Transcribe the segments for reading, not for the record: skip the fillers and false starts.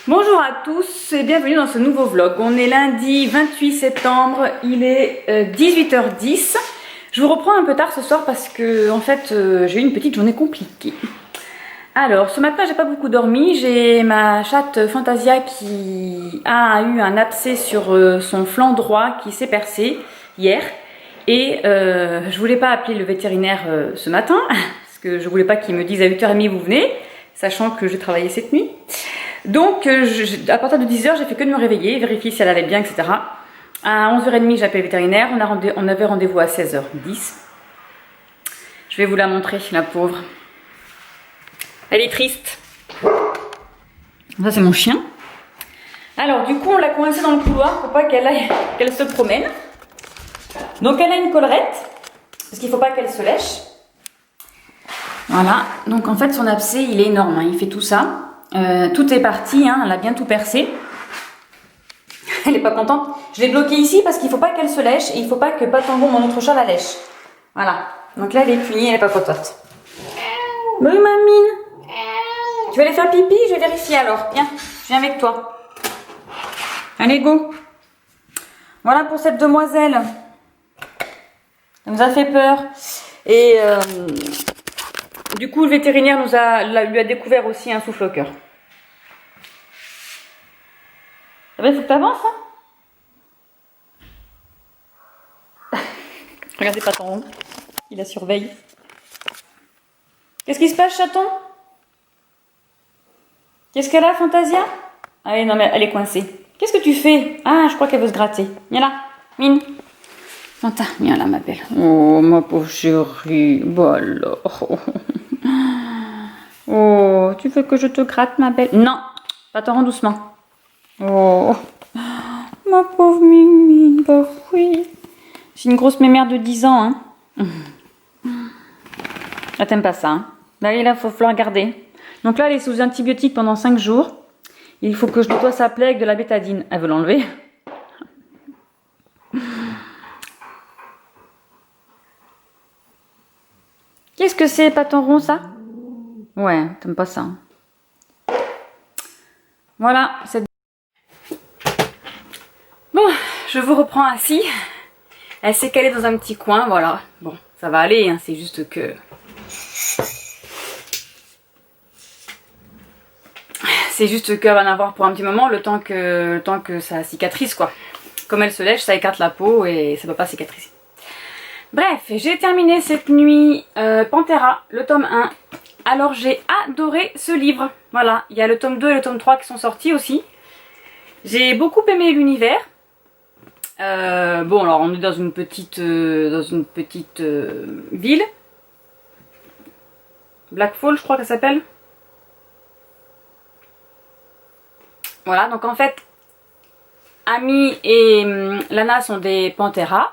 Bonjour à tous et bienvenue dans ce nouveau vlog. On est lundi 28 septembre, il est 18h10. Je vous reprends un peu tard ce soir parce que en fait j'ai eu une petite journée compliquée. Alors ce matin j'ai pas beaucoup dormi, j'ai ma chatte Fantasia qui a eu un abcès sur son flanc droit qui s'est percé hier. Et je voulais pas appeler le vétérinaire ce matin parce que je voulais pas qu'il me dise à 8h30 vous venez, sachant que j'ai travaillé cette nuit. Donc à partir de 10h j'ai fait que de me réveiller, vérifier si elle allait bien, etc. À 11h30 j'ai appelé le vétérinaire, on avait rendez-vous à 16h10. Je vais vous la montrer, la pauvre. Elle est triste. Ça c'est mon chien. Alors du coup on l'a coincée dans le couloir pour pas qu'elle se promène. Donc elle a une collerette, parce qu'il ne faut pas qu'elle se lèche. Voilà, donc en fait son abcès il est énorme, hein. Il fait tout ça. Tout est parti, hein. Elle a bien tout percé. Elle n'est pas contente. Je l'ai bloquée ici parce qu'il ne faut pas qu'elle se lèche et il ne faut pas que Patangon, mon autre chat, la lèche. Voilà, donc là elle est punie, elle n'est pas contente. Oui mamine. Tu vas aller faire pipi? Je vais vérifier alors. Viens, je viens avec toi. Allez go. Voilà pour cette demoiselle. Elle nous a fait peur. Et du coup, le vétérinaire lui a découvert aussi un souffle au cœur. Il faut que tu avances, hein. Regardez pas ton rond. Il la surveille. Qu'est-ce qui se passe, chaton? Qu'est-ce qu'elle a, Fantasia? Ah oui, non, mais elle est coincée. Qu'est-ce que tu fais? Ah, je crois qu'elle veut se gratter. Viens là, Mine. Fanta, viens là, ma belle. Oh, ma pauvre chérie. Bon alors. Oh, tu veux que je te gratte, ma belle? Non, pas t'en rends doucement. Oh, ma pauvre Mimine, bah oui. C'est une grosse mémère de 10 ans, hein. Ah, t'aimes pas ça, hein? Là, il faut falloir garder. Donc là, elle est sous antibiotiques pendant 5 jours. Il faut que je nettoie sa plaie avec de la bétadine. Elle veut l'enlever. Qu'est-ce que c'est, Paton rond, ça? Ouais, t'aimes pas ça. Hein. Voilà, c'est... Bon, je vous reprends assis. Elle s'est calée dans un petit coin, voilà. Bon, ça va aller, hein, c'est juste que... C'est juste qu'elle va en avoir pour un petit moment, le temps que ça cicatrise, quoi. Comme elle se lèche, ça écarte la peau et ça ne va pas cicatriser. Bref, j'ai terminé cette nuit Pantera, le tome 1. Alors j'ai adoré ce livre. Voilà, il y a le tome 2 et le tome 3 qui sont sortis aussi. J'ai beaucoup aimé l'univers. Bon, alors on est dans une petite ville. Blackfall, je crois qu'elle s'appelle. Voilà, donc en fait, Amy et Lana sont des Pantheras.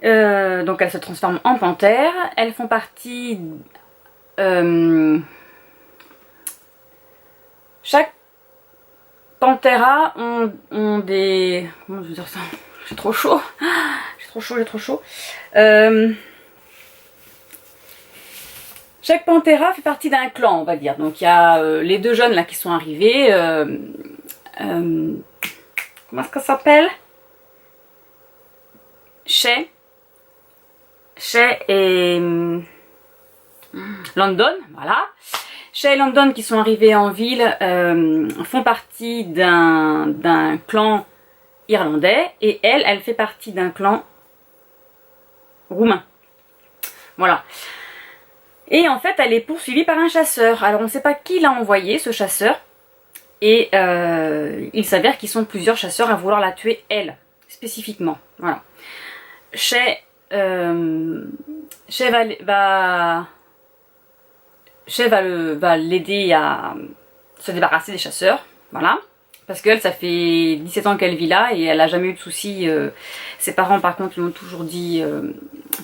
Donc elles se transforment en panthères. Elles font partie... chaque Panthera ont des... Comment je veux dire ça? J'ai trop chaud. J'ai trop chaud. Chaque Panthera fait partie d'un clan, on va dire. Donc il y a les deux jeunes là qui sont arrivés. Comment est-ce que ça s'appelle? Shay et London, voilà. Shay et London qui sont arrivés en ville font partie d'un clan irlandais et elle fait partie d'un clan roumain. Voilà. Et en fait, elle est poursuivie par un chasseur. Alors on ne sait pas qui l'a envoyé, ce chasseur. Et il s'avère qu'ils sont plusieurs chasseurs à vouloir la tuer, elle, spécifiquement. Voilà. Shay va l'aider à se débarrasser des chasseurs. Voilà. Parce qu'elle, ça fait 17 ans qu'elle vit là et elle n'a jamais eu de soucis. Ses parents, par contre, lui ont toujours dit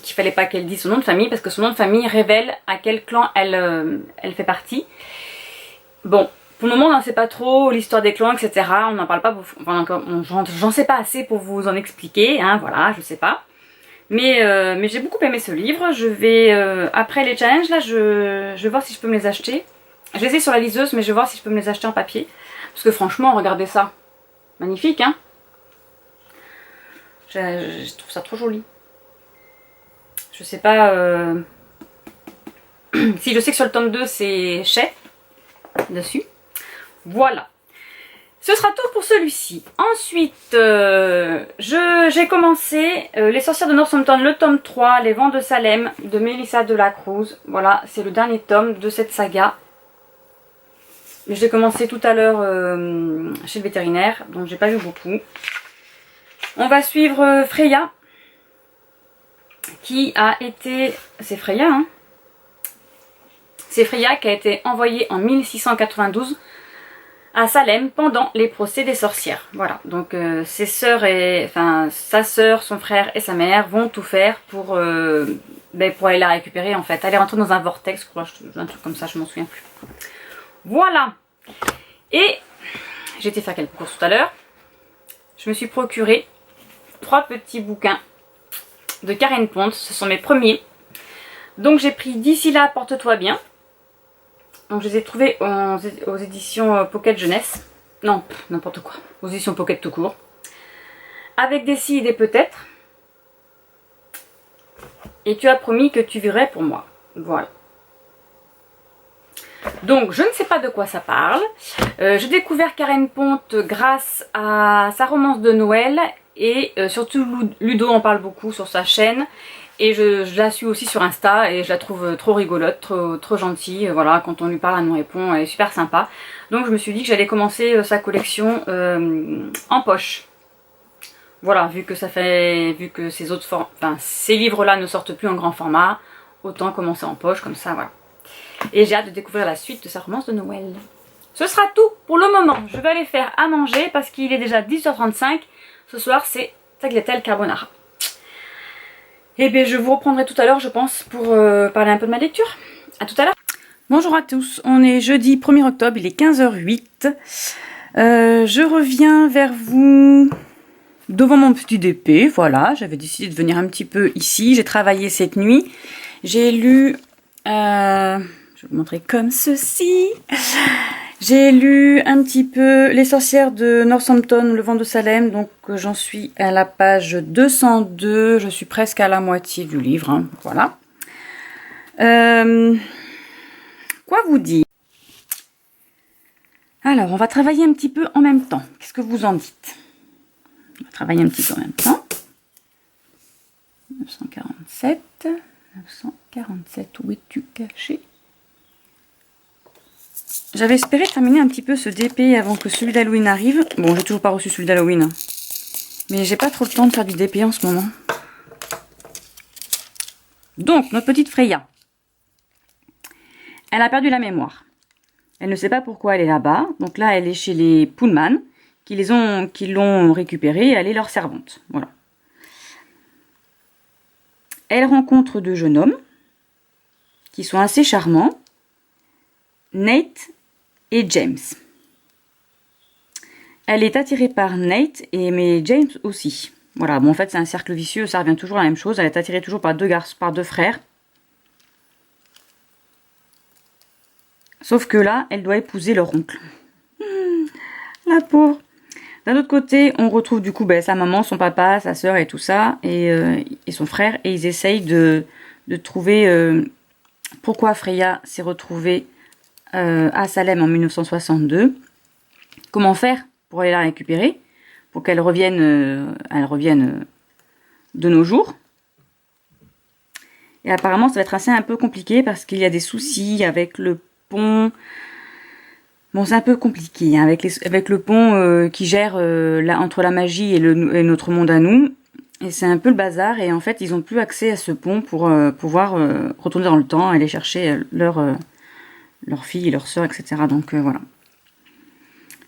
qu'il fallait pas qu'elle dise son nom de famille parce que son nom de famille révèle à quel clan elle fait partie. Bon. Pour le moment, on n'en sait pas trop l'histoire des clans, etc. On n'en parle pas, enfin, j'en sais pas assez pour vous en expliquer, hein, voilà, je sais pas. Mais j'ai beaucoup aimé ce livre. Je vais, après les challenges, là, je vais voir si je peux me les acheter. Je les ai sur la liseuse, mais je vais voir si je peux me les acheter en papier. Parce que franchement, regardez ça. Magnifique, hein? Je trouve ça trop joli. Je sais pas... si je sais que sur le tome 2, c'est Chez dessus. Voilà. Ce sera tout pour celui-ci. Ensuite, j'ai commencé Les Sorcières de Northampton, le tome 3, Les Vents de Salem, de Melissa de la Cruz. Voilà, c'est le dernier tome de cette saga. J'ai commencé tout à l'heure chez le vétérinaire, donc j'ai pas vu beaucoup. On va suivre Freya, qui a été... C'est Freya, hein? C'est Freya qui a été envoyée en 1692 à Salem pendant les procès des sorcières. Voilà, donc ses sœurs et... Enfin, sa sœur, son frère et sa mère vont tout faire pour aller la récupérer en fait. Elle est rentrée dans un vortex, je crois, un truc comme ça, je m'en souviens plus. Voilà. Et j'ai été faire quelques courses tout à l'heure. Je me suis procuré 3 petits bouquins de Karen Pont. Ce sont mes premiers. Donc j'ai pris D'ici là, porte-toi bien. Donc je les ai trouvés aux éditions Pocket Jeunesse. Non, n'importe quoi. Aux éditions Pocket tout court. Avec des si et des peut-être. Et tu as promis que tu verrais pour moi. Voilà. Donc je ne sais pas de quoi ça parle. J'ai découvert Karen Pont grâce à sa romance de Noël. Et surtout Ludo en parle beaucoup sur sa chaîne. Et je la suis aussi sur Insta et je la trouve trop rigolote, trop gentille. Voilà, quand on lui parle, elle nous répond, elle est super sympa. Donc je me suis dit que j'allais commencer sa collection en poche. Voilà, vu que ces livres-là ne sortent plus en grand format, autant commencer en poche comme ça, voilà. Et j'ai hâte de découvrir la suite de sa romance de Noël. Ce sera tout pour le moment. Je vais aller faire à manger parce qu'il est déjà 10h35. Ce soir, c'est tagliatelle carbonara. Et bien, je vous reprendrai tout à l'heure, je pense, pour parler un peu de ma lecture. A tout à l'heure. Bonjour à tous, on est jeudi 1er octobre, il est 15h08. Je reviens vers vous devant mon petit DP, voilà. J'avais décidé de venir un petit peu ici. J'ai travaillé cette nuit. J'ai lu... je vais vous montrer comme ceci. J'ai lu un petit peu Les Sorcières de Northampton, Le Vent de Salem, donc j'en suis à la page 202, je suis presque à la moitié du livre, hein, voilà. Quoi vous dire? Alors, on va travailler un petit peu en même temps, qu'est-ce que vous en dites? On va travailler un petit peu en même temps. 947, 947, où es-tu caché? J'avais espéré terminer un petit peu ce DP avant que celui d'Halloween arrive. Bon, j'ai toujours pas reçu celui d'Halloween. Mais j'ai pas trop le temps de faire du DP en ce moment. Donc, notre petite Freya. Elle a perdu la mémoire. Elle ne sait pas pourquoi elle est là-bas. Donc là, elle est chez les Pullman qui l'ont récupérée et elle est leur servante. Voilà. Elle rencontre 2 jeunes hommes qui sont assez charmants. Nate et James. Elle est attirée par Nate, mais James aussi. Voilà, bon en fait c'est un cercle vicieux, ça revient toujours à la même chose. Elle est attirée toujours par 2 garçons, par 2 frères. Sauf que là, elle doit épouser leur oncle. La pauvre. D'un autre côté, on retrouve du coup sa maman, son papa, sa soeur et tout ça, et son frère. Et ils essayent de trouver pourquoi Freya s'est retrouvée à Salem en 1962. Comment faire pour aller la récupérer, pour qu'elle revienne, de nos jours. Et apparemment, ça va être un peu compliqué parce qu'il y a des soucis avec le pont. Bon, c'est un peu compliqué hein, avec le pont qui gère entre la magie et notre monde à nous. Et c'est un peu le bazar. Et en fait, ils n'ont plus accès à ce pont pour pouvoir retourner dans le temps, aller chercher leur fille, leur soeur, etc. Donc voilà.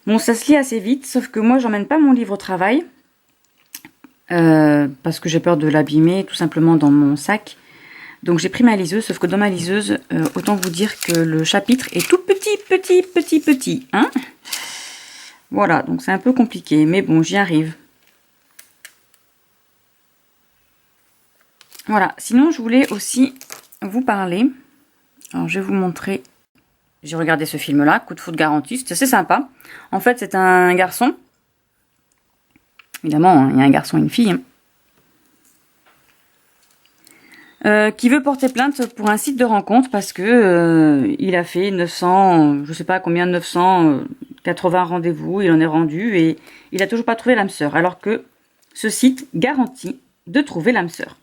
Bon, ça se lit assez vite, sauf que moi, j'emmène pas mon livre au travail. Parce que j'ai peur de l'abîmer, tout simplement, dans mon sac. Donc j'ai pris ma liseuse, sauf que dans ma liseuse, autant vous dire que le chapitre est tout petit, hein. Voilà, donc c'est un peu compliqué, mais bon, j'y arrive. Voilà, sinon je voulais aussi vous parler. Alors je vais vous montrer. J'ai regardé ce film-là, Coup de foudre garanti, c'était assez sympa. En fait, c'est un garçon. Évidemment, hein, il y a un garçon et une fille. Qui veut porter plainte pour un site de rencontre parce que il a fait 900, je sais pas combien, 980 rendez-vous, il en est rendu et il a toujours pas trouvé l'âme sœur, alors que ce site garantit de trouver l'âme sœur.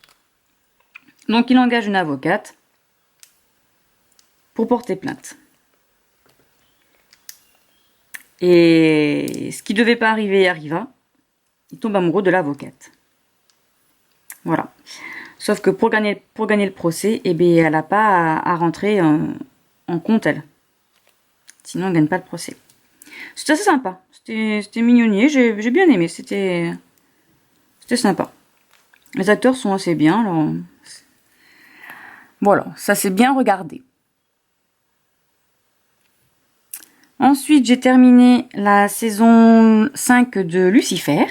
Donc il engage une avocate pour porter plainte. Et ce qui devait pas arriver arriva. Il tombe amoureux de l'avocate. Voilà. Sauf que pour gagner le procès, eh bien, elle n'a pas à rentrer en compte, elle. Sinon, elle ne gagne pas le procès. C'était assez sympa. C'était mignonnier. J'ai bien aimé. C'était sympa. Les acteurs sont assez bien. Alors... Voilà, ça s'est bien regardé. Ensuite, j'ai terminé la saison 5 de Lucifer.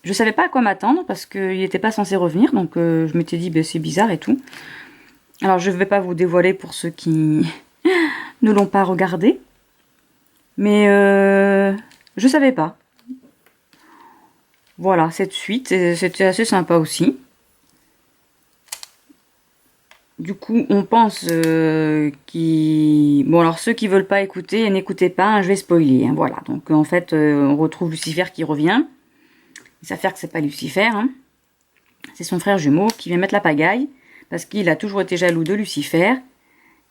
Je savais pas à quoi m'attendre parce qu'il n'était pas censé revenir, donc je m'étais dit c'est bizarre et tout. Alors je ne vais pas vous dévoiler pour ceux qui ne l'ont pas regardé, mais je savais pas. Voilà, cette suite, c'était assez sympa aussi. Du coup, on pense Bon, alors ceux qui veulent pas écouter, n'écoutez pas, hein, je vais spoiler. Hein, voilà, donc en fait, on retrouve Lucifer qui revient. Il s'avère que c'est pas Lucifer, hein. C'est son frère jumeau qui vient mettre la pagaille, parce qu'il a toujours été jaloux de Lucifer.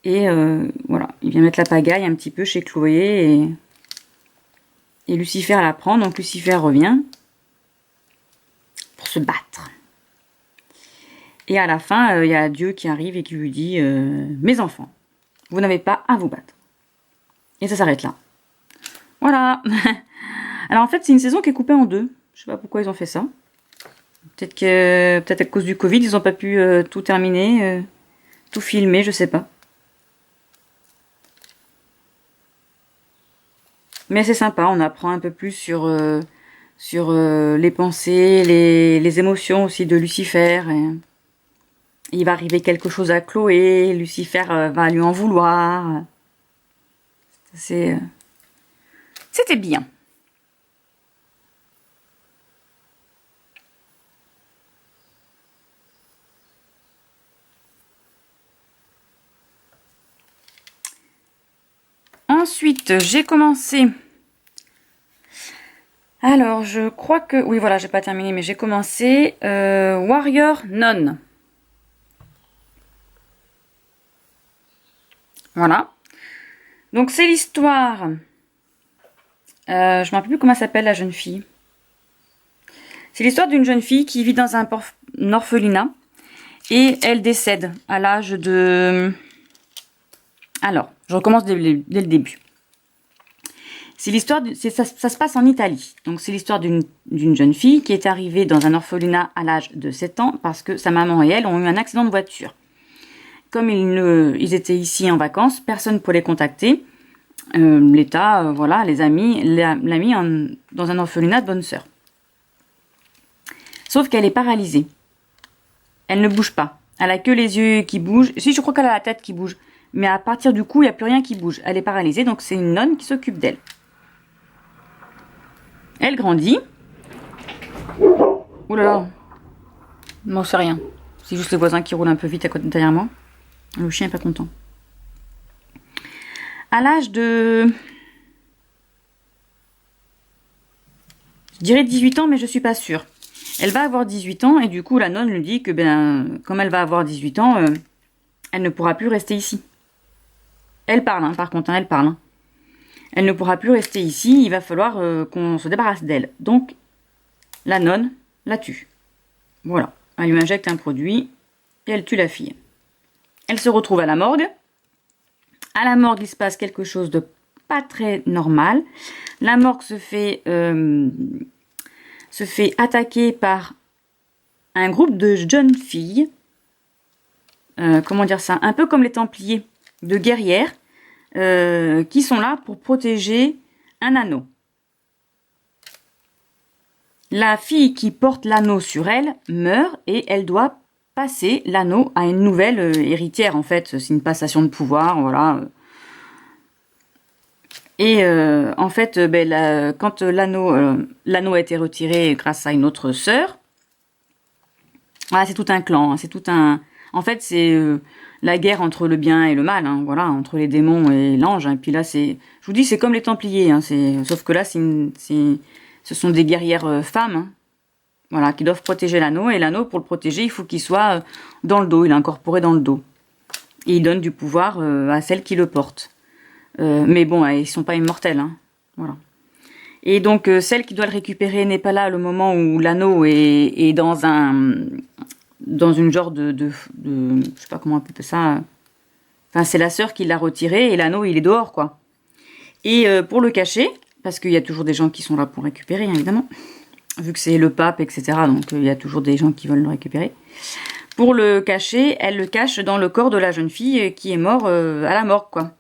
Et voilà, il vient mettre la pagaille un petit peu chez Chloé, et Lucifer l'apprend, donc Lucifer revient pour se battre. Et à la fin, il y a Dieu qui arrive et qui lui dit « Mes enfants, vous n'avez pas à vous battre. » Et ça s'arrête là. Voilà. Alors en fait, c'est une saison qui est coupée en deux. Je sais pas pourquoi ils ont fait ça. Peut-être à cause du Covid, ils n'ont pas pu tout terminer, tout filmer, je sais pas. Mais c'est sympa, on apprend un peu plus sur les pensées, les émotions aussi de Lucifer. Il va arriver quelque chose à Chloé, Lucifer va lui en vouloir. C'était bien. Ensuite, j'ai commencé... Alors, je crois que... Oui, voilà, j'ai pas terminé, mais j'ai commencé Warrior Nun. Voilà. Donc, c'est l'histoire... je me rappelle plus comment s'appelle la jeune fille. C'est l'histoire d'une jeune fille qui vit dans un orphelinat. Et elle décède à l'âge de... Alors, je recommence dès le début. C'est l'histoire, ça se passe en Italie. Donc c'est l'histoire d'une jeune fille qui est arrivée dans un orphelinat à l'âge de 7 ans parce que sa maman et elle ont eu un accident de voiture. Comme ils étaient ici en vacances, personne ne pouvait les contacter. L'État, voilà, les amis, l'a mis dans un orphelinat de bonne sœur. Sauf qu'elle est paralysée. Elle ne bouge pas. Elle a que les yeux qui bougent. Si, je crois qu'elle a la tête qui bouge. Mais à partir du cou, il n'y a plus rien qui bouge. Elle est paralysée, donc c'est une nonne qui s'occupe d'elle. Elle grandit. Ouh là là. Non, c'est rien. C'est juste les voisins qui roulent un peu vite à côté derrière moi. Le chien est pas content. À l'âge de... Je dirais 18 ans, mais je suis pas sûre. Elle va avoir 18 ans et du coup, la nonne lui dit que, comme elle va avoir 18 ans, elle ne pourra plus rester ici. Elle parle, hein, par contre, hein, elle parle. Hein. Elle ne pourra plus rester ici, il va falloir qu'on se débarrasse d'elle. Donc, la nonne la tue. Voilà, elle lui injecte un produit et elle tue la fille. Elle se retrouve à la morgue. À la morgue, il se passe quelque chose de pas très normal. La morgue se fait attaquer par un groupe de jeunes filles. Comment dire ça? Un peu comme les Templiers, de guerrières. Qui sont là pour protéger un anneau. La fille qui porte l'anneau sur elle meurt et elle doit passer l'anneau à une nouvelle héritière, en fait. C'est une passation de pouvoir, voilà. Et en fait, quand l'anneau a été retiré grâce à une autre sœur, voilà, c'est tout un clan, hein, c'est tout un... En fait, c'est la guerre entre le bien et le mal, hein, voilà, entre les démons et l'ange. Hein, et puis là, c'est... Je vous dis, c'est comme les Templiers, hein, sauf que là, ce sont des guerrières femmes, hein, voilà, qui doivent protéger l'anneau. Et l'anneau, pour le protéger, il faut qu'il soit dans le dos, il est incorporé dans le dos. Et il donne du pouvoir à celle qui le porte. Mais bon, ils sont pas immortels, hein, voilà. Et donc, celle qui doit le récupérer n'est pas là le moment où l'anneau est dans une genre de je sais pas comment on peut appeler ça. Enfin, c'est la sœur qui l'a retiré et l'anneau, il est dehors, quoi. Et pour le cacher, parce qu'il y a toujours des gens qui sont là pour récupérer, hein, évidemment, vu que c'est le pape, etc. Donc, il y a toujours des gens qui veulent le récupérer. Pour le cacher, elle le cache dans le corps de la jeune fille qui est morte à la morgue, quoi.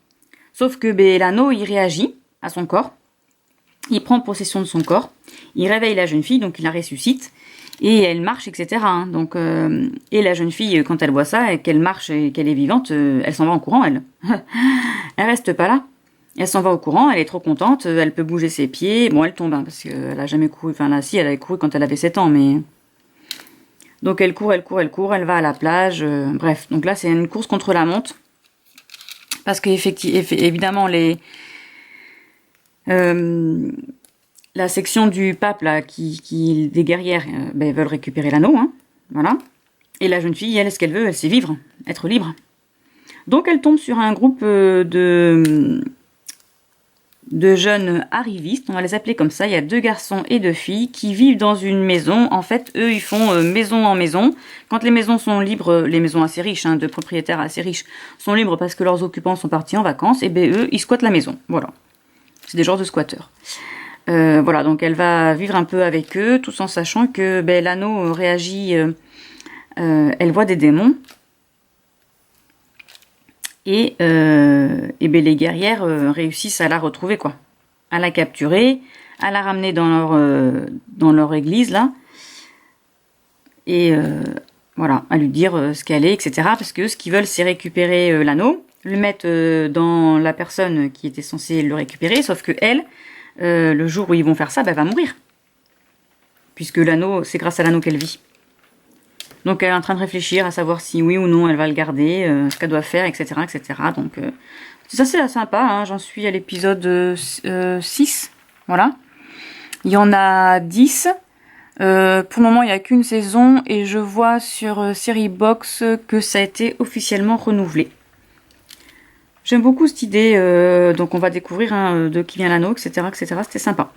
Sauf que l'anneau, il réagit à son corps. Il prend possession de son corps. Il réveille la jeune fille, donc il la ressuscite. Et elle marche, etc. Hein. Donc, et la jeune fille, quand elle voit ça, et qu'elle marche et qu'elle est vivante, elle s'en va en courant, elle. Elle reste pas là. Elle s'en va au courant, elle est trop contente, elle peut bouger ses pieds. Bon, elle tombe, hein, parce qu'elle a jamais couru. Enfin là, si, elle avait couru quand elle avait 7 ans, mais... Donc elle court, elle va à la plage. Bref, donc là, c'est une course contre la montre. Parce qu'évidemment, la section du pape, là, des guerrières, veulent récupérer l'anneau, hein, voilà. Et la jeune fille, elle, ce qu'elle veut, elle sait vivre, être libre. Donc, elle tombe sur un groupe de jeunes arrivistes, on va les appeler comme ça. Il y a 2 garçons et 2 filles qui vivent dans une maison. En fait, eux, ils font maison en maison. Quand les maisons sont libres, les maisons assez riches, hein, de propriétaires assez riches, sont libres parce que leurs occupants sont partis en vacances, et eux, ils squattent la maison. Voilà. C'est des genres de squatteurs. Voilà, donc elle va vivre un peu avec eux, tout en sachant que l'anneau réagit, elle voit des démons. Et les guerrières réussissent à la retrouver, quoi. À la capturer, à la ramener dans leur église, là. Et voilà, à lui dire ce qu'elle est, etc. Parce que ce qu'ils veulent, c'est récupérer l'anneau, le mettre dans la personne qui était censée le récupérer, sauf que elle, le jour où ils vont faire ça, va mourir. Puisque l'anneau, c'est grâce à l'anneau qu'elle vit. Donc elle est en train de réfléchir à savoir si oui ou non elle va le garder, ce qu'elle doit faire, etc. etc. Donc ça c'est sympa, hein. J'en suis à l'épisode 6. Voilà. Il y en a 10. Pour le moment il n'y a qu'une saison et je vois sur Seriebox que ça a été officiellement renouvelé. J'aime beaucoup cette idée, donc on va découvrir de qui vient l'anneau, etc. etc. C'était sympa.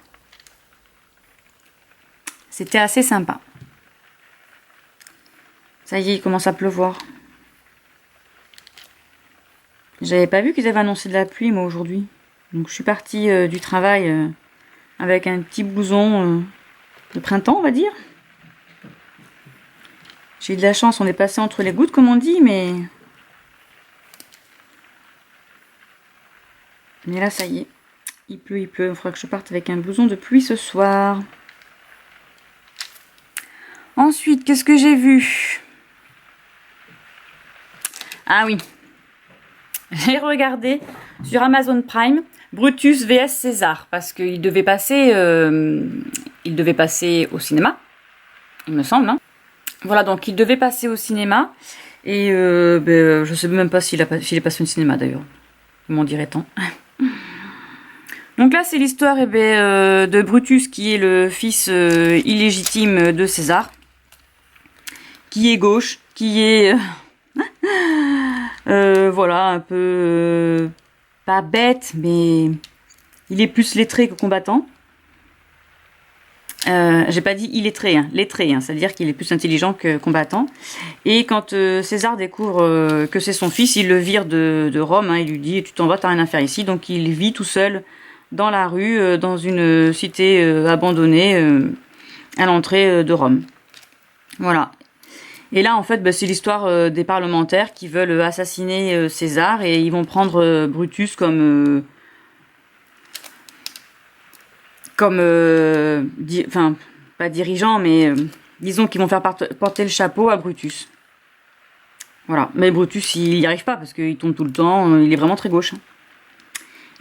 C'était assez sympa. Ça y est, il commence à pleuvoir. J'avais pas vu qu'ils avaient annoncé de la pluie, moi, aujourd'hui. Donc, je suis partie du travail avec un petit blouson de printemps, on va dire. J'ai eu de la chance, on est passé entre les gouttes, comme on dit, mais... Mais là, ça y est. Il pleut, il pleut. Il faudra que je parte avec un blouson de pluie ce soir. Ensuite, qu'est-ce que j'ai vu ? Ah oui, j'ai regardé sur Amazon Prime Brutus vs César parce qu'il devait passer au cinéma, il me semble. Hein. Voilà, donc il devait passer au cinéma et je sais même pas s'il est passé au cinéma d'ailleurs. M'en dirait-on. Donc là, c'est l'histoire de Brutus qui est le fils illégitime de César, qui est gauche, qui est voilà, un peu pas bête, mais il est plus lettré que combattant. J'ai pas dit illettré, hein, lettré, hein, c'est-à-dire qu'il est plus intelligent que combattant. Et quand César découvre que c'est son fils, il le vire de Rome, hein, il lui dit tu t'en vas, t'as rien à faire ici. Donc il vit tout seul dans la rue, dans une cité abandonnée à l'entrée de Rome. Voilà. Et là, en fait, c'est l'histoire des parlementaires qui veulent assassiner César et ils vont prendre Brutus comme enfin, pas dirigeant, mais disons qu'ils vont faire porter le chapeau à Brutus. Voilà, mais Brutus, il n'y arrive pas parce qu'il tombe tout le temps, il est vraiment très gauche.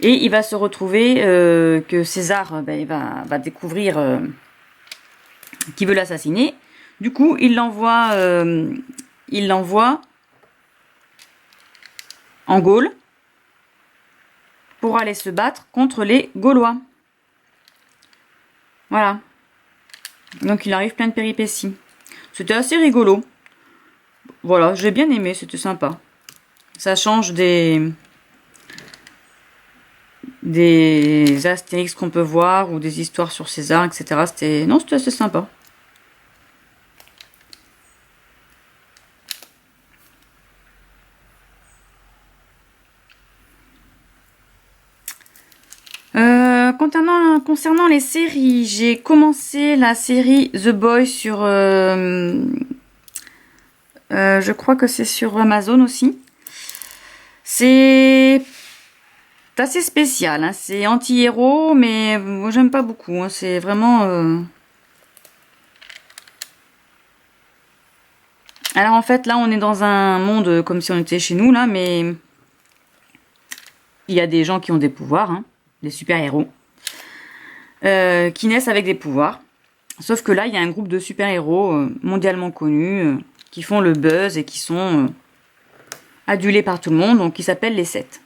Et il va se retrouver que César il va découvrir qui veut l'assassiner. Du coup, il l'envoie en Gaule pour aller se battre contre les Gaulois. Voilà. Donc il arrive plein de péripéties. C'était assez rigolo. Voilà, j'ai bien aimé, c'était sympa. Ça change des Astérix qu'on peut voir ou des histoires sur César, etc. C'était assez sympa. Concernant les séries, j'ai commencé la série The Boys sur... je crois que c'est sur Amazon aussi. C'est assez spécial, hein. C'est anti-héros, mais moi j'aime pas beaucoup. Hein. C'est vraiment... Alors en fait, là on est dans un monde comme si on était chez nous, là, mais... Il y a des gens qui ont des pouvoirs, hein, des super-héros, qui naissent avec des pouvoirs. Sauf que là, il y a un groupe de super-héros mondialement connus, qui font le buzz et qui sont adulés par tout le monde, donc qui s'appellent les Sept.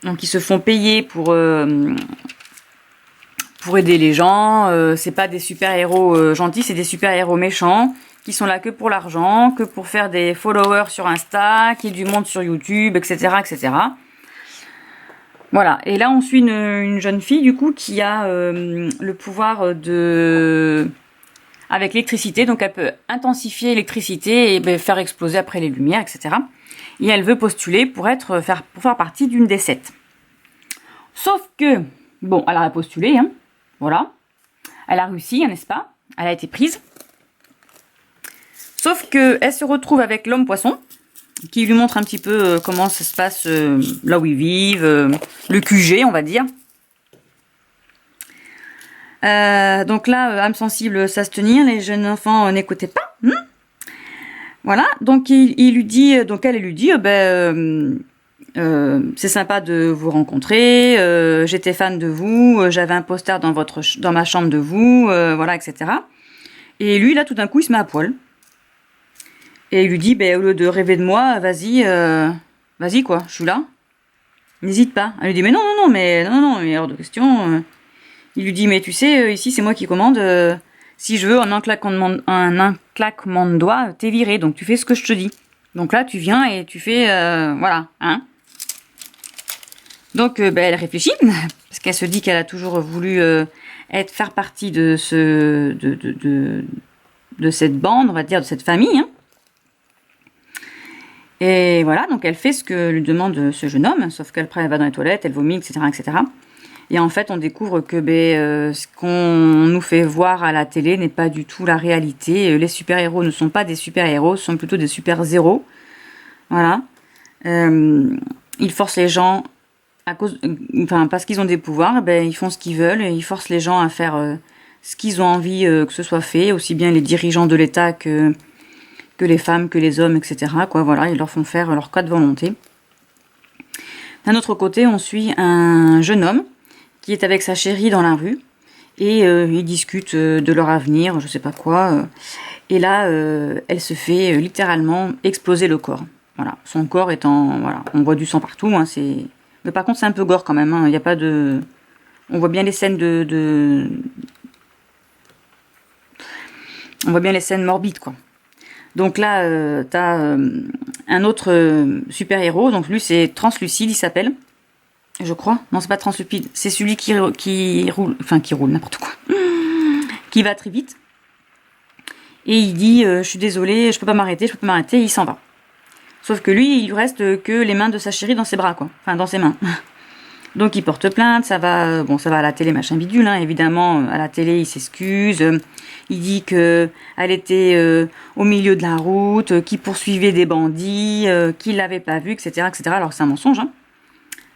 Donc ils se font payer pour aider les gens. C'est pas des super-héros gentils, c'est des super-héros méchants qui sont là que pour l'argent, que pour faire des followers sur Insta, qui est du monde sur YouTube, etc., etc. Voilà. Et là, on suit une jeune fille du coup qui a le pouvoir avec l'électricité, donc elle peut intensifier l'électricité et faire exploser après les lumières, etc. Et elle veut postuler pour faire partie d'une des 7. Sauf que, bon, elle a postulé, hein, voilà. Elle a réussi, n'est-ce pas? Elle a été prise. Sauf que elle se retrouve avec l'homme poisson, qui lui montre un petit peu comment ça se passe là où ils vivent, le QG, on va dire. Donc là, âme sensible, ça se tenir, les jeunes enfants n'écoutaient pas. Voilà, donc il lui dit, elle lui dit, c'est sympa de vous rencontrer, j'étais fan de vous, j'avais un poster dans ma chambre de vous, voilà, etc. Et lui, là, tout d'un coup, il se met à poil. Et il lui dit, au lieu de rêver de moi, vas-y quoi, je suis là. N'hésite pas. Elle lui dit, mais non, mais hors de question. Il lui dit, mais tu sais, ici, c'est moi qui commande. Si je veux, en un claquement de doigts, t'es viré. Donc, tu fais ce que je te dis. Donc là, tu viens et tu fais, voilà, hein. Donc, elle réfléchit, parce qu'elle se dit qu'elle a toujours voulu faire partie de cette bande, on va dire, de cette famille, hein. Et voilà, donc elle fait ce que lui demande ce jeune homme, sauf qu'après elle va dans les toilettes, elle vomit, etc., etc. Et en fait, on découvre que ce qu'on nous fait voir à la télé n'est pas du tout la réalité. Les super-héros ne sont pas des super-héros, ce sont plutôt des super-zéros. Voilà. Ils forcent les gens parce qu'ils ont des pouvoirs, ils font ce qu'ils veulent et ils forcent les gens à faire ce qu'ils ont envie que ce soit fait, aussi bien les dirigeants de l'État que les femmes, que les hommes, etc. Quoi, voilà, ils leur font faire leur cas de volonté. D'un autre côté, on suit un jeune homme qui est avec sa chérie dans la rue et ils discutent de leur avenir, je sais pas quoi. Et là, elle se fait littéralement exploser le corps. Voilà, son corps étant, voilà, on voit du sang partout. Hein, mais par contre, c'est un peu gore quand même. Hein, il y a pas de, on voit bien les scènes on voit bien les scènes morbides, quoi. Donc là, t'as un autre super-héros. Donc lui, c'est Translucide, il s'appelle. Je crois. Non, c'est pas Translucide. C'est celui qui roule. Enfin, qui roule, n'importe quoi. Qui va très vite. Et il dit, je suis désolé, je peux pas m'arrêter, il s'en va. Sauf que lui, il lui reste que les mains de sa chérie dans ses bras, quoi. Enfin, dans ses mains. Donc il porte plainte, ça va à la télé, machin bidule, hein, évidemment, à la télé, il s'excuse. Il dit que elle était au milieu de la route, qu'il poursuivait des bandits, qu'il l'avait pas vu, etc., etc. Alors que c'est un mensonge. Hein.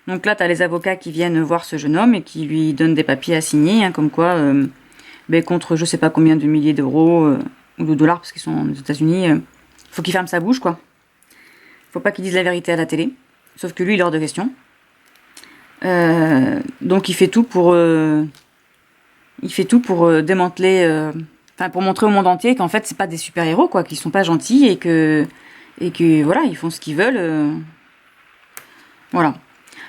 Donc là, t'as les avocats qui viennent voir ce jeune homme et qui lui donnent des papiers à signer, hein, comme quoi, contre je sais pas combien de milliers d'euros ou de dollars, parce qu'ils sont aux États-Unis, Faut qu'il ferme sa bouche, quoi. Faut pas qu'il dise la vérité à la télé. Sauf que lui, il est hors de question. Donc il fait tout pour démanteler, enfin pour montrer au monde entier qu'en fait c'est pas des super héros, quoi, qu'ils sont pas gentils et que voilà, ils font ce qu'ils veulent. Voilà.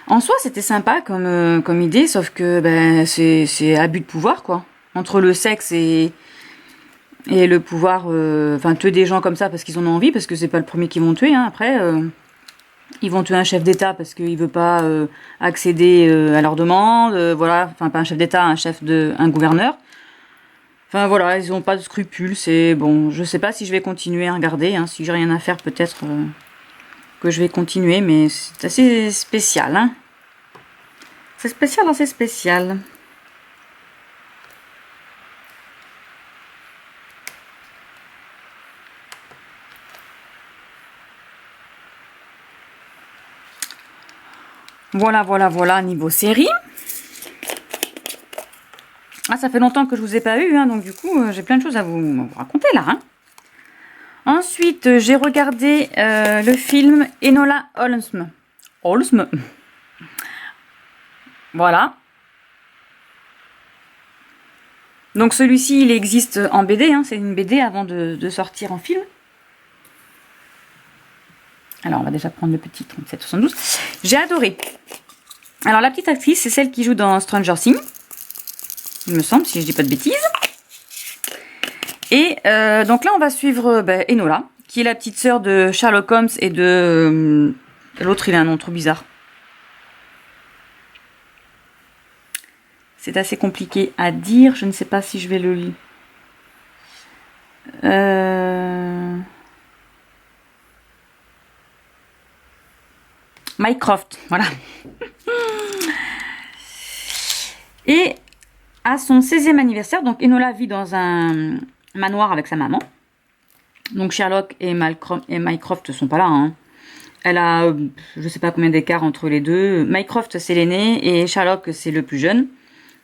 En soi, c'était sympa comme idée, sauf que ben c'est abus de pouvoir, quoi. Entre le sexe et le pouvoir, enfin tuer des gens comme ça parce qu'ils en ont envie, parce que c'est pas le premier qu'ils vont tuer, hein, après. Ils vont tuer un chef d'État parce qu'il veut pas accéder à leurs demandes, voilà. Enfin, pas un chef d'État, un gouverneur. Enfin voilà, ils ont pas de scrupules. C'est bon. Je sais pas si je vais continuer à regarder. Hein. Si j'ai rien à faire, peut-être que je vais continuer, mais c'est assez spécial. Hein. C'est spécial, assez spécial. Voilà, niveau série. Ah, ça fait longtemps que je vous ai pas eu, hein, donc du coup, j'ai plein de choses à vous raconter là. Hein. Ensuite, j'ai regardé le film Enola Holmes. Holmes. Voilà. Donc celui-ci, il existe en BD, hein, c'est une BD avant de sortir en film. Alors, on va déjà prendre le petit 3772. J'ai adoré. Alors, la petite actrice, c'est celle qui joue dans Stranger Things. Il me semble, si je dis pas de bêtises. Et donc là, on va suivre Enola, qui est la petite sœur de Sherlock Holmes et de... l'autre, il a un nom trop bizarre. C'est assez compliqué à dire. Je ne sais pas si je vais le lire. Mycroft, voilà. Et à son 16e anniversaire, donc Enola vit dans un manoir avec sa maman. Donc Sherlock et Mycroft ne sont pas là. Hein. Elle a, je sais pas combien d'écart entre les deux. Mycroft, c'est l'aîné et Sherlock, c'est le plus jeune.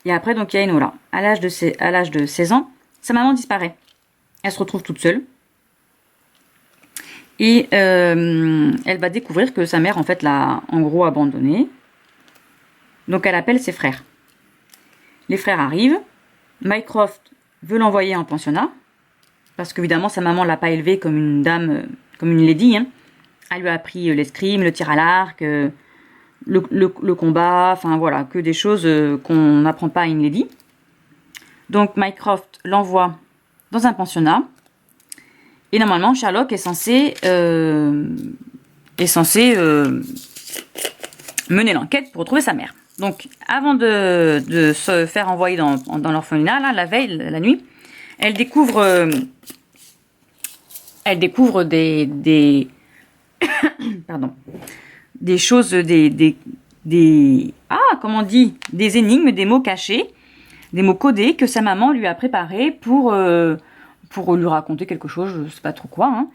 Et après, donc il y a Enola. À l'âge de 16 ans, sa maman disparaît. Elle se retrouve toute seule. Et elle va découvrir que sa mère, en fait, l'a en gros abandonnée. Donc elle appelle ses frères. Les frères arrivent. Mycroft veut l'envoyer en pensionnat. Parce qu'évidemment, sa maman l'a pas élevée comme une dame, comme une lady. Hein. Elle lui a appris l'escrime, le tir à l'arc, le combat, enfin voilà, que des choses qu'on n'apprend pas à une lady. Donc Mycroft l'envoie dans un pensionnat. Et normalement, Sherlock est censé mener l'enquête pour retrouver sa mère. Donc, avant de se faire envoyer dans l'orphelinat, la veille, la nuit, elle découvre des pardon, des choses, comment on dit, des énigmes, des mots cachés, des mots codés que sa maman lui a préparés pour lui raconter quelque chose, je sais pas trop quoi. Hein.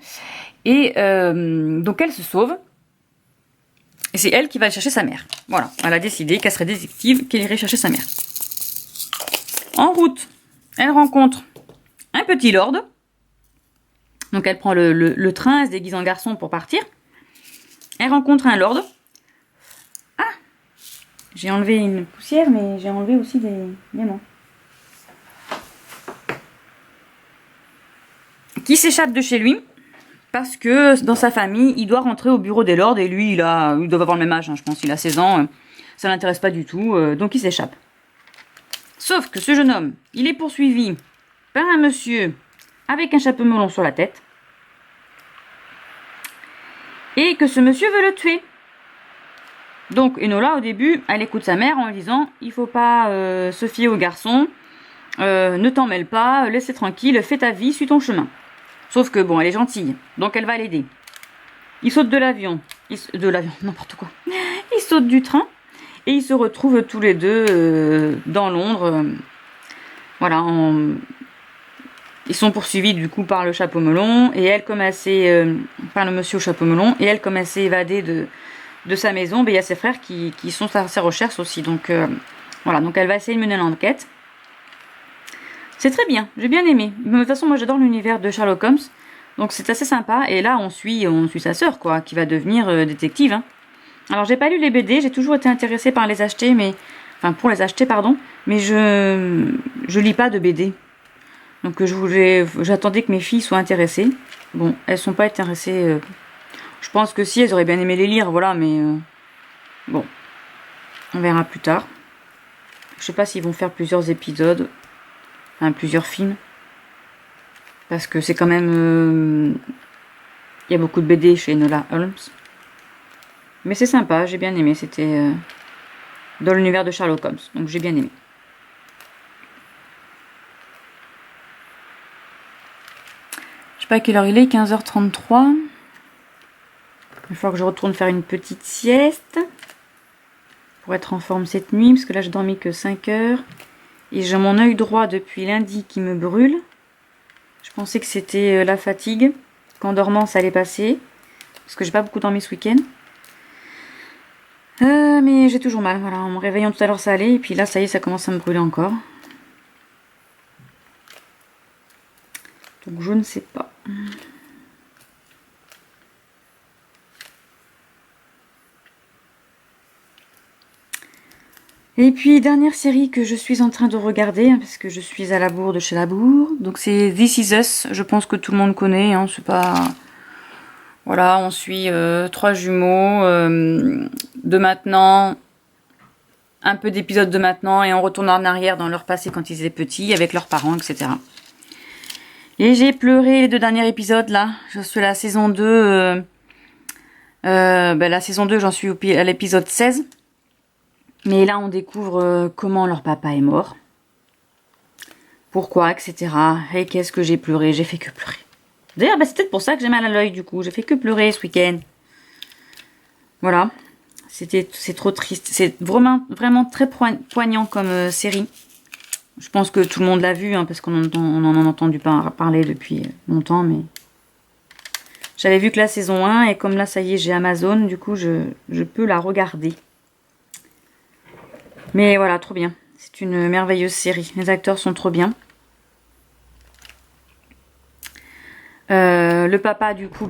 Et donc elle se sauve. Et c'est elle qui va aller chercher sa mère. Voilà, elle a décidé qu'elle serait détective, qu'elle irait chercher sa mère. En route, elle rencontre un petit lord. Donc elle prend le train, elle se déguise en garçon pour partir. Elle rencontre un lord. Ah, j'ai enlevé une poussière, mais j'ai enlevé aussi des diamants. Qui s'échappe de chez lui parce que dans sa famille, il doit rentrer au bureau des lords et lui, il doit avoir le même âge, hein, je pense, il a 16 ans, ça l'intéresse pas du tout, donc il s'échappe. Sauf que ce jeune homme, il est poursuivi par un monsieur avec un chapeau melon sur la tête et que ce monsieur veut le tuer. Donc Enola, au début, elle écoute sa mère en lui disant « Il faut pas se fier aux garçons, ne t'en mêle pas, laisse tranquille, fais ta vie, suis ton chemin. » Sauf que, bon, elle est gentille, donc elle va l'aider. Il saute de l'avion, n'importe quoi. Il saute du train, et ils se retrouvent tous les deux dans Londres. Voilà, ils sont poursuivis du coup par le chapeau melon, et elle, comme elle s'est... par le monsieur au chapeau melon, et elle, comme elle s'est évadée de sa maison, ben, il y a ses frères qui sont à ses recherches aussi. Donc, voilà, donc elle va essayer de mener l'enquête. C'est très bien, j'ai bien aimé. De toute façon, moi j'adore l'univers de Sherlock Holmes. Donc c'est assez sympa. Et là, on suit sa sœur, quoi, qui va devenir détective. Hein. Alors, j'ai pas lu les BD, j'ai toujours été intéressée par les acheter, mais... Enfin, pour les acheter, pardon. Mais je lis pas de BD. Donc, j'attendais que mes filles soient intéressées. Bon, elles sont pas intéressées... Je pense que si, elles auraient bien aimé les lire, voilà, mais... bon, on verra plus tard. Je sais pas s'ils vont faire plusieurs épisodes. Enfin, plusieurs films. Parce que c'est quand même... Il y a beaucoup de BD chez Enola Holmes. Mais c'est sympa, j'ai bien aimé. C'était dans l'univers de Sherlock Holmes. Donc j'ai bien aimé. Je sais pas à quelle heure il est, 15h33. Il faut que je retourne faire une petite sieste. Pour être en forme cette nuit. Parce que là, je dormis que 5 heures. Et j'ai mon œil droit depuis lundi qui me brûle. Je pensais que c'était la fatigue. Qu'en dormant, ça allait passer. Parce que j'ai pas beaucoup dormi ce week-end. Mais j'ai toujours mal. Voilà, en me réveillant tout à l'heure, ça allait. Et puis là, ça y est, ça commence à me brûler encore. Donc, je ne sais pas. Et puis, dernière série que je suis en train de regarder, hein, parce que je suis à la bourre de chez la bourre. Donc, c'est This Is Us. Je pense que tout le monde connaît. Hein, c'est pas... Voilà, on suit 3 jumeaux de maintenant, un peu d'épisodes de maintenant, et on retourne en arrière dans leur passé quand ils étaient petits, avec leurs parents, etc. Et j'ai pleuré les 2 derniers épisodes, là. Je suis à la saison 2. La saison 2, j'en suis à l'épisode 16. Mais là, on découvre comment leur papa est mort. Pourquoi, etc. Et qu'est-ce que j'ai pleuré? J'ai fait que pleurer. D'ailleurs, c'est peut-être pour ça que j'ai mal à l'œil, du coup. J'ai fait que pleurer ce week-end. Voilà. C'est trop triste. C'est vraiment très poignant comme série. Je pense que tout le monde l'a vu, hein, parce qu'on en a entendu parler depuis longtemps, mais... J'avais vu que la saison 1, et comme là, ça y est, j'ai Amazon, du coup, je peux la regarder. Mais voilà, trop bien. C'est une merveilleuse série. Les acteurs sont trop bien. Le papa, du coup,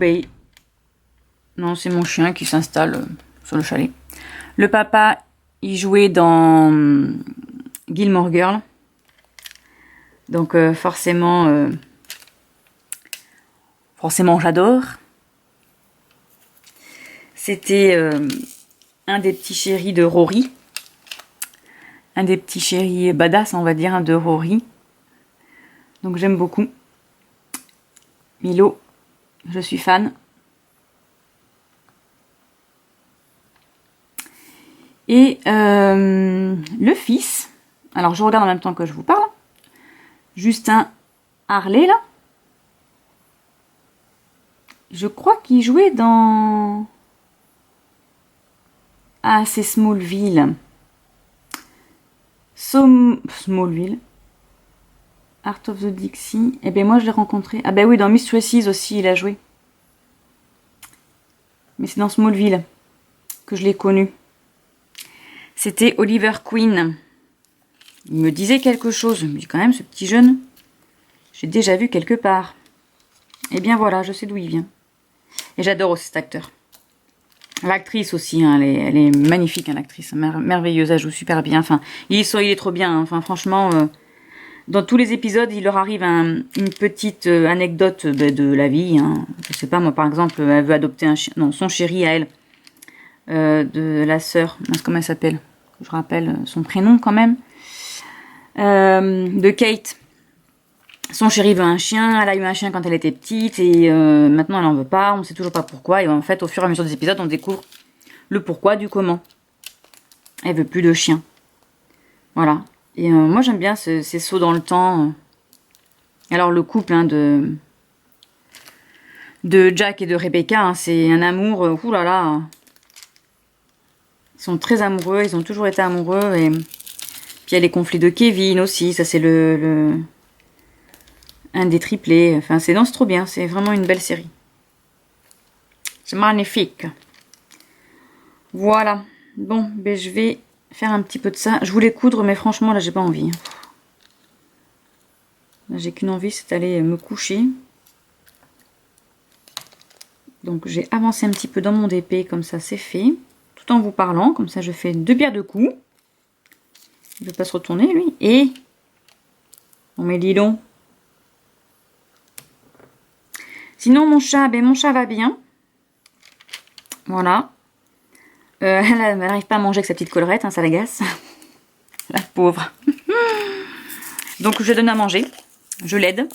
non, c'est mon chien qui s'installe sur le chalet. Le papa, il jouait dans Gilmore Girl. Donc, forcément, j'adore. C'était un des petits chéris de Rory. Un des petits chéris badass, on va dire, hein, de Rory. Donc, j'aime beaucoup. Milo, je suis fan. Et le fils, alors je regarde en même temps que je vous parle, Justin Harley, là. Je crois qu'il jouait dans... Ah, c'est Smallville. Smallville. Art of the Dixie. Eh bien, moi, je l'ai rencontré. Ah ben oui, dans Mistresses aussi, il a joué. Mais c'est dans Smallville que je l'ai connu. C'était Oliver Queen. Il me disait quelque chose. Je me dis quand même, ce petit jeune, j'ai déjà vu quelque part. Eh bien voilà, je sais d'où il vient. Et j'adore aussi cet acteur. L'actrice aussi, hein, elle est magnifique, hein, l'actrice. Merveilleuse, elle joue super bien. Enfin, il est trop bien. Hein. Enfin, franchement, dans tous les épisodes, il leur arrive une petite anecdote de la vie. Hein. Je sais pas, moi, par exemple, elle veut adopter un chien. Non, son chéri à elle. De la sœur. Comment elle s'appelle? Je rappelle son prénom quand même. De Kate. Son chéri veut un chien, elle a eu un chien quand elle était petite et maintenant elle en veut pas, on sait toujours pas pourquoi. Et en fait, au fur et à mesure des épisodes, on découvre le pourquoi du comment. Elle veut plus de chien. Voilà. Et moi j'aime bien ces sauts dans le temps. Alors le couple hein, de Jack et de Rebecca, hein, c'est un amour, oulala. Ils sont très amoureux, ils ont toujours été amoureux. Et puis il y a les conflits de Kevin aussi, ça c'est un des triplés. Enfin, c'est trop bien. C'est vraiment une belle série. C'est magnifique. Voilà. Bon, ben je vais faire un petit peu de ça. Je voulais coudre, mais franchement, là, j'ai pas envie. Là, j'ai qu'une envie, c'est d'aller me coucher. Donc j'ai avancé un petit peu dans mon DP, comme ça c'est fait. Tout en vous parlant, comme ça je fais 2 pierres de coups. Il ne veut pas se retourner lui. Et... on met dis donc. Sinon mon chat va bien. Voilà. Elle n'arrive pas à manger avec sa petite collerette, hein, ça l'agace. La pauvre. Donc je donne à manger. Je l'aide.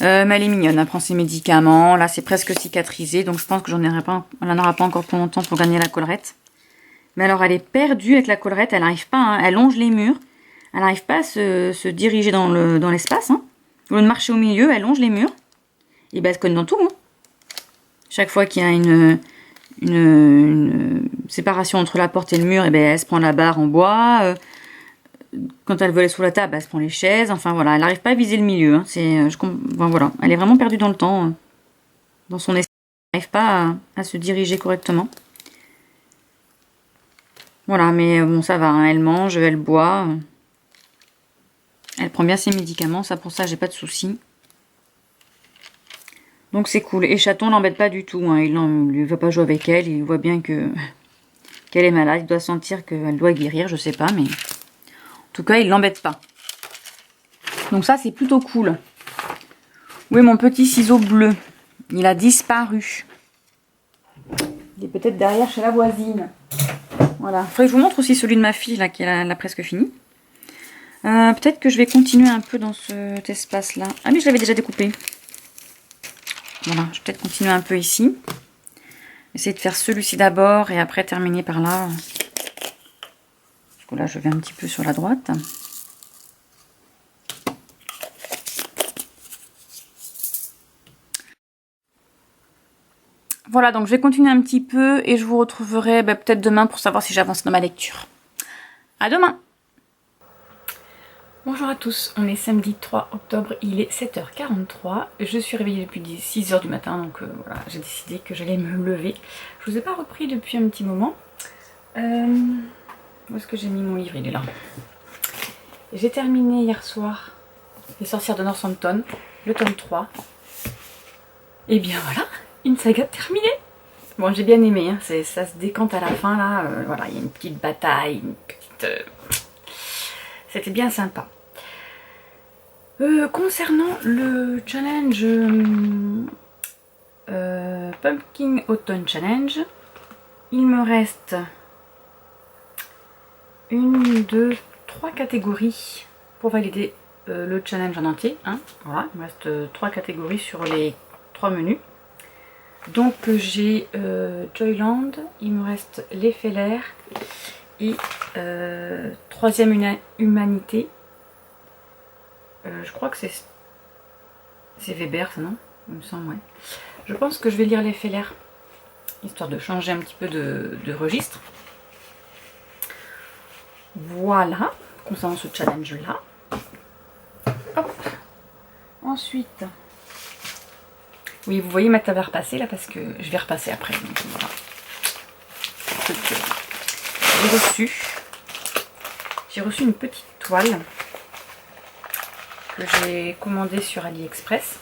Mais elle est mignonne, elle prend ses médicaments. Là c'est presque cicatrisé, donc je pense que elle n'en aura pas encore pour longtemps pour gagner la collerette. Mais alors elle est perdue avec la collerette, elle n'arrive pas, hein, elle longe les murs. Elle n'arrive pas à se diriger dans l'espace. Hein. Au lieu de marcher au milieu, elle longe les murs. Et ben elle se cogne dans tout. Hein. Chaque fois qu'il y a une séparation entre la porte et le mur, et ben elle se prend la barre en bois. Quand elle veut aller sous la table, elle se prend les chaises. Enfin voilà, elle n'arrive pas à viser le milieu. Hein. Enfin, voilà, elle est vraiment perdue dans le temps, dans son espace. Elle n'arrive pas à se diriger correctement. Voilà, mais bon, ça va. Hein. Elle mange, elle boit. Elle prend bien ses médicaments. Ça, pour ça, j'ai pas de soucis. Donc c'est cool. Et Chaton l'embête pas du tout. Hein. Il ne va pas jouer avec elle. Il voit bien qu'elle est malade. Il doit sentir qu'elle doit guérir. Je sais pas, mais en tout cas, il l'embête pas. Donc ça, c'est plutôt cool. Où est mon petit ciseau bleu? Il a disparu. Il est peut-être derrière chez la voisine. Voilà. Faudrait que je vous montre aussi celui de ma fille, là, qui l'a presque fini. Peut-être que je vais continuer un peu dans cet espace-là. Ah mais je l'avais déjà découpé. Voilà, je vais peut-être continuer un peu ici. Essayer de faire celui-ci d'abord et après terminer par là. Du coup là, je vais un petit peu sur la droite. Voilà, donc je vais continuer un petit peu et je vous retrouverai peut-être demain pour savoir si j'avance dans ma lecture. À demain! Bonjour à tous, on est samedi 3 octobre, il est 7h43. Je suis réveillée depuis 6h du matin, donc voilà, j'ai décidé que j'allais me lever. Je vous ai pas repris depuis un petit moment. Où est-ce que j'ai mis mon livre? Il est là. J'ai terminé hier soir Les Sorcières de Northampton, le tome 3. Et bien voilà, une saga terminée. Bon, j'ai bien aimé, hein. Ça se décante à la fin là. Voilà, il y a une petite bataille, une petite... C'était bien sympa. Concernant le challenge Pumpkin Autumn Challenge, il me reste 1, 2, 3 catégories pour valider le challenge en entier. Hein. Voilà, il me reste 3 catégories sur les 3 menus. Donc j'ai Joyland, il me reste Les Feller et Troisième Humanité. Je crois que c'est Weber, ça, non? Il me semble, ouais. Je pense que je vais lire Les Feller, histoire de changer un petit peu de registre. Voilà, concernant ce challenge-là. Hop. Ensuite, oui, vous voyez ma table à repasser là, parce que je vais repasser après. Donc, voilà. J'ai reçu une petite toile que j'ai commandée sur AliExpress.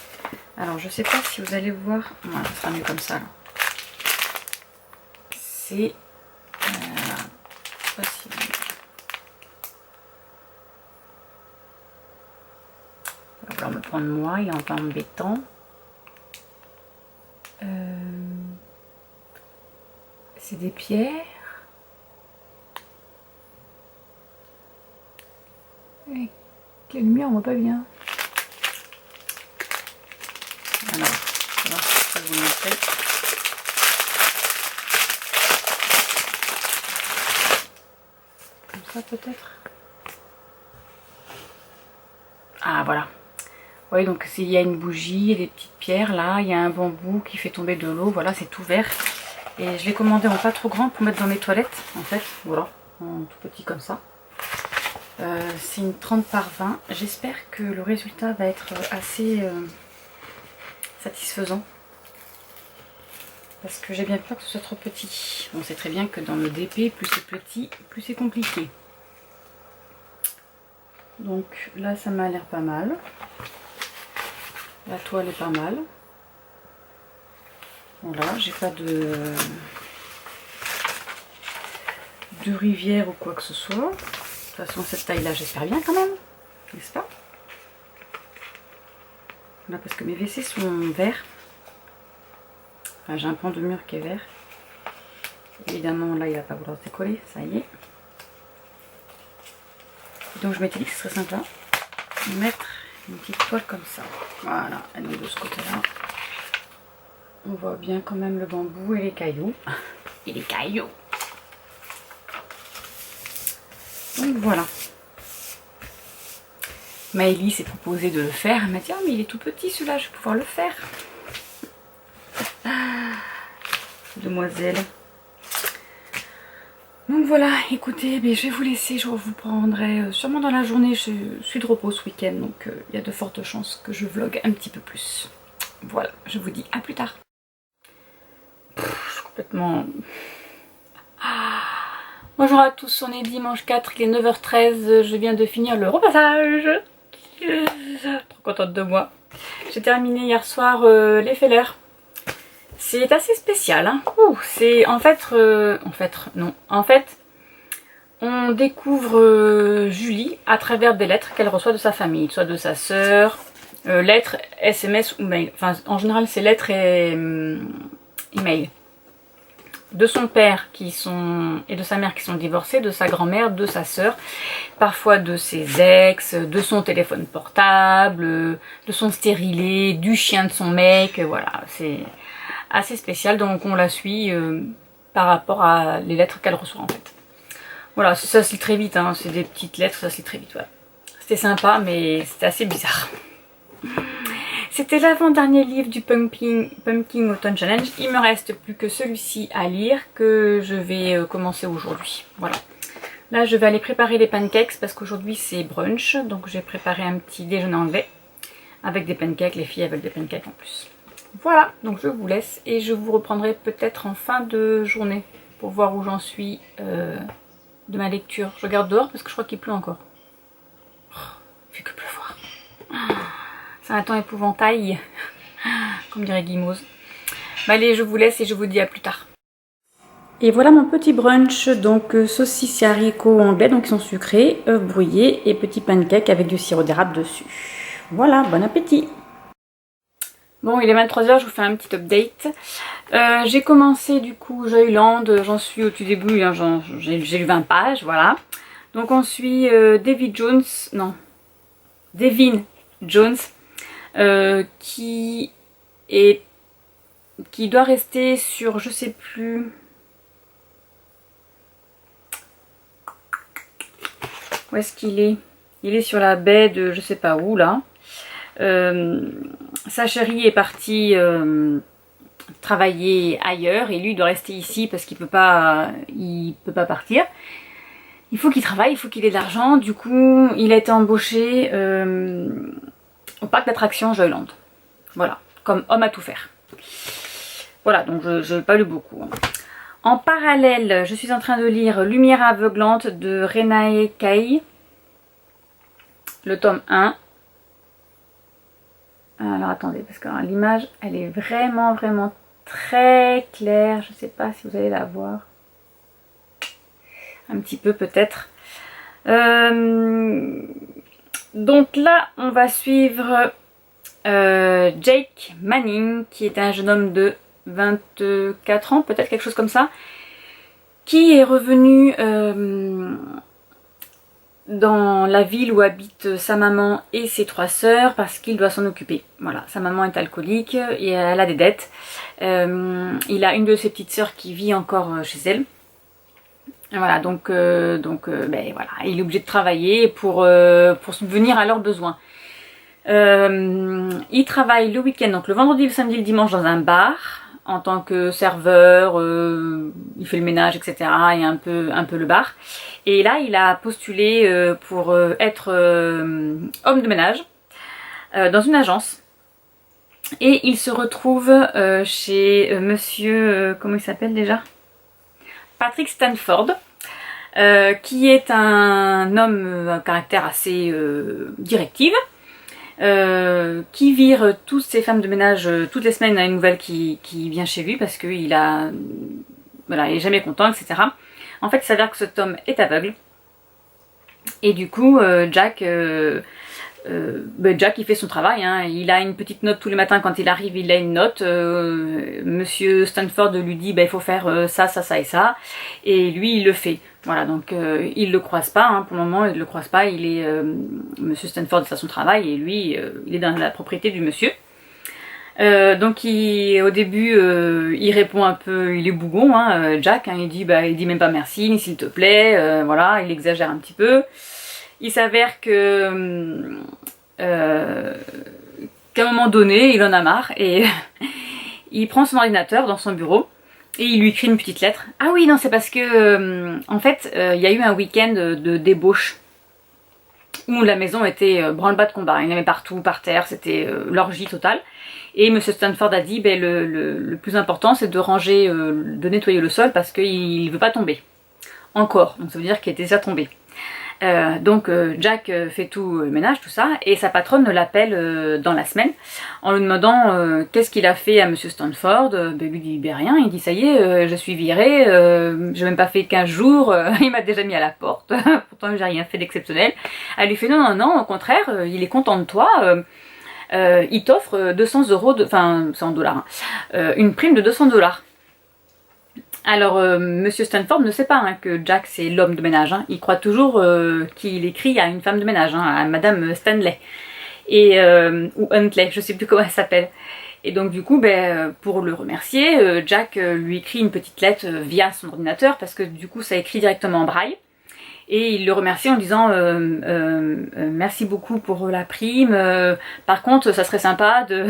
Alors, je sais pas si vous allez voir. Ouais, ça sera mieux comme ça. C'est... Il va falloir me prendre moi, il est un peu embêtant. C'est des pierres. Avec la lumière, on voit pas bien. Alors, je vais vous montrer. Comme ça peut-être. Ah voilà. Oui, donc s'il y a une bougie, il y a des petites pierres là, il y a un bambou qui fait tomber de l'eau, voilà, c'est tout vert. Et je l'ai commandé en pas trop grand pour mettre dans mes toilettes, en fait, voilà, en tout petit comme ça. C'est une 30 par 20. J'espère que le résultat va être assez satisfaisant. Parce que j'ai bien peur que ce soit trop petit. On sait très bien que dans le DP, plus c'est petit, plus c'est compliqué. Donc là, ça m'a l'air pas mal. La toile est pas mal. Voilà, j'ai pas de rivière ou quoi que ce soit. De toute façon, cette taille-là, j'espère bien quand même, n'est-ce pas? Là, parce que mes WC sont verts. Enfin, j'ai un pan de mur qui est vert. Évidemment, là, il va pas vouloir se décoller, ça y est. Donc, je m'étais dit que ce serait sympa de mettre une petite toile comme ça. Voilà, et donc de ce côté-là, on voit bien quand même le bambou et les cailloux. Et les cailloux. Donc voilà. Maëlie s'est proposé de le faire. Elle m'a dit, ah mais il est tout petit celui-là, je vais pouvoir le faire. Demoiselle. Donc voilà, écoutez, je vais vous laisser, je vous prendrai sûrement dans la journée, je suis de repos ce week-end, donc il y a de fortes chances que je vlogue un petit peu plus. Voilà, je vous dis à plus tard. Je suis complètement... Bonjour à tous, on est dimanche 4, il est 9h13, je viens de finir le repassage. Trop contente de moi. J'ai terminé hier soir les fellers. C'est assez spécial, hein. C'est en fait, on découvre Julie à travers des lettres qu'elle reçoit de sa famille, soit de sa sœur, lettres, SMS ou mail. Enfin, en général, c'est lettres et email. De son père et de sa mère qui sont divorcés, de sa grand-mère, de sa sœur, parfois de ses ex, de son téléphone portable, de son stérilet, du chien de son mec, voilà, c'est assez spécial, donc on la suit par rapport à les lettres qu'elle reçoit en fait. Voilà, ça se lit très vite, hein, c'est des petites lettres, ça se lit très vite, voilà. C'était sympa, mais c'était assez bizarre. C'était l'avant-dernier livre du Pumpkin Autumn Challenge. Il me reste plus que celui-ci à lire que je vais commencer aujourd'hui. Voilà. Là, je vais aller préparer les pancakes parce qu'aujourd'hui c'est brunch. Donc j'ai préparé un petit déjeuner anglais avec des pancakes. Les filles veulent des pancakes en plus. Voilà, donc je vous laisse et je vous reprendrai peut-être en fin de journée pour voir où j'en suis de ma lecture. Je regarde dehors parce que je crois qu'il pleut encore. Oh, il fait que pleuvoir. C'est un temps épouvantail, comme dirait Guimauze. Allez, je vous laisse et je vous dis à plus tard. Et voilà mon petit brunch, donc saucisses et haricots anglais, donc ils sont sucrés, œufs brouillés et petits pancakes avec du sirop d'érable dessus. Voilà, bon appétit. Bon, il est 23h, je vous fais un petit update. J'ai commencé du coup Joyland, j'en suis au tout début, hein, j'ai lu 20 pages, voilà. Donc on suit Devin Jones. Qui doit rester sur, je sais plus, où est-ce qu'il est? Il est sur la baie de je sais pas où là. Sa chérie est partie travailler ailleurs et lui il doit rester ici parce qu'il peut pas partir. Il faut qu'il travaille, il faut qu'il ait de l'argent. Du coup, il a été embauché au parc d'attractions Joyland. Voilà, comme homme à tout faire. Voilà, donc je n'ai pas lu beaucoup. Hein. En parallèle, je suis en train de lire Lumière aveuglante de Renae Kaï. Le tome 1. Alors attendez, parce que l'image, elle est vraiment très claire. Je ne sais pas si vous allez la voir. Un petit peu peut-être. Donc là, on va suivre Jake Manning, qui est un jeune homme de 24 ans, peut-être quelque chose comme ça, qui est revenu dans la ville où habitent sa maman et ses 3 sœurs parce qu'il doit s'en occuper. Voilà, sa maman est alcoolique et elle a des dettes. Il a une de ses petites sœurs qui vit encore chez elle. Voilà, donc voilà, il est obligé de travailler pour subvenir à leurs besoins. Il travaille le week-end, donc le vendredi, le samedi, le dimanche dans un bar en tant que serveur, il fait le ménage, etc. et un peu le bar. Et là, il a postulé pour être homme de ménage dans une agence. Et il se retrouve chez monsieur, comment il s'appelle déjà ? Patrick Stanford, qui est un homme à caractère assez directif, qui vire toutes ses femmes de ménage toutes les semaines à une nouvelle qui vient chez lui parce qu'il a, voilà, il est jamais content, etc. En fait, il s'avère que cet homme est aveugle et du coup, Jack il fait son travail, hein. Il a une petite note tous les matins quand il arrive, il a une note. Monsieur Stanford lui dit il faut faire ça, ça, ça et ça, et lui il le fait. Voilà, donc il le croise pas, hein, pour le moment il le croise pas. Il est Monsieur Stanford est à son travail et lui il est dans la propriété du monsieur. Donc au début il répond un peu, il est bougon, hein, Jack, hein, il dit même pas merci ni s'il te plaît, voilà, il exagère un petit peu. Il s'avère que qu'à un moment donné, il en a marre et il prend son ordinateur dans son bureau et il lui écrit une petite lettre. Ah oui, non, c'est parce que en fait, il y a eu un week-end de débauche où la maison était branle-bas de combat. Il y en avait partout, par terre, c'était l'orgie totale. Et Monsieur Stanford a dit, le plus important, c'est de ranger, de nettoyer le sol parce qu'il ne veut pas tomber. Encore, donc ça veut dire qu'il était déjà tombé. Donc Jack fait tout le ménage, tout ça, et sa patronne l'appelle dans la semaine en lui demandant qu'est-ce qu'il a fait à Monsieur Stanford. Il lui dit rien, il dit ça y est, je suis viré, j'ai même pas fait 15 jours, il m'a déjà mis à la porte, pourtant j'ai rien fait d'exceptionnel. Elle lui fait non, au contraire, il est content de toi, il t'offre 200 €, enfin c'est en dollars, hein, une prime de 200 $. Alors, Monsieur Stanford ne sait pas hein, que Jack c'est l'homme de ménage. Hein. Il croit toujours qu'il écrit à une femme de ménage, hein, à Madame Stanley ou Huntley, je sais plus comment elle s'appelle. Et donc du coup, pour le remercier, Jack lui écrit une petite lettre via son ordinateur parce que du coup ça écrit directement en braille. Et il le remercie en disant merci beaucoup pour la prime. Par contre, ça serait sympa de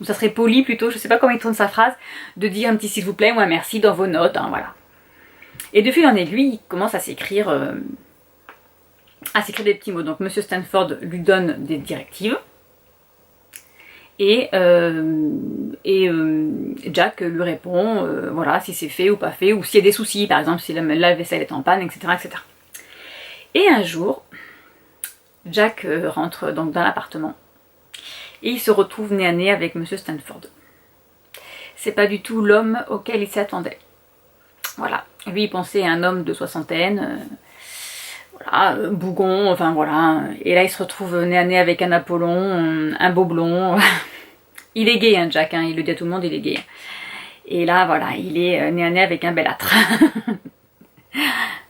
ou ça serait poli plutôt, je sais pas comment il tourne sa phrase, de dire un petit s'il vous plaît ou un merci dans vos notes, hein, voilà. Et de fil en aiguille, il commence à s'écrire des petits mots. Donc Monsieur Stanford lui donne des directives et Jack lui répond, voilà, si c'est fait ou pas fait, ou s'il y a des soucis, par exemple si la vaisselle est en panne, etc., etc. Et un jour, Jack rentre donc dans l'appartement. Et il se retrouve nez à nez avec Monsieur Stanford. C'est pas du tout l'homme auquel il s'attendait. Voilà. Lui, il pensait à un homme de soixantaine, voilà, bougon, enfin voilà. Et là, il se retrouve nez à nez avec un Apollon, un beau blond. Il est gay, hein, Jack, hein, il le dit à tout le monde, il est gay. Et là, voilà, il est nez à nez avec un belâtre.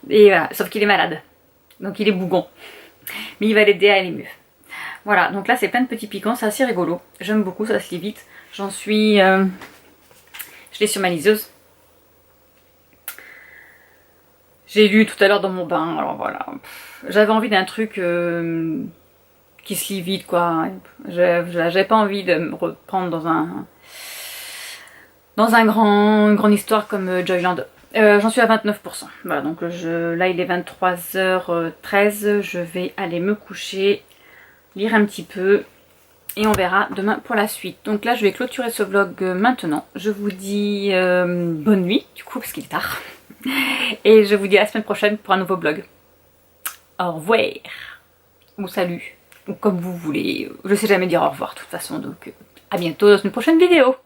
Et voilà, sauf qu'il est malade. Donc il est bougon. Mais il va l'aider à aller mieux. Voilà, donc là c'est plein de petits piquants, c'est assez rigolo. J'aime beaucoup, ça se lit vite. J'en suis... je l'ai sur ma liseuse. J'ai lu tout à l'heure dans mon bain, alors voilà. J'avais envie d'un truc qui se lit vite, quoi. J'avais pas envie de me reprendre dans une grande histoire comme Joyland. J'en suis à 29%. Voilà, donc là il est 23h13, je vais aller me coucher, lire un petit peu et on verra demain pour la suite. Donc là je vais clôturer ce vlog maintenant. Je vous dis bonne nuit du coup parce qu'il est tard. Et je vous dis à la semaine prochaine pour un nouveau vlog. Au revoir. Ou salut. Ou comme vous voulez. Je sais jamais dire au revoir de toute façon. Donc à bientôt dans une prochaine vidéo.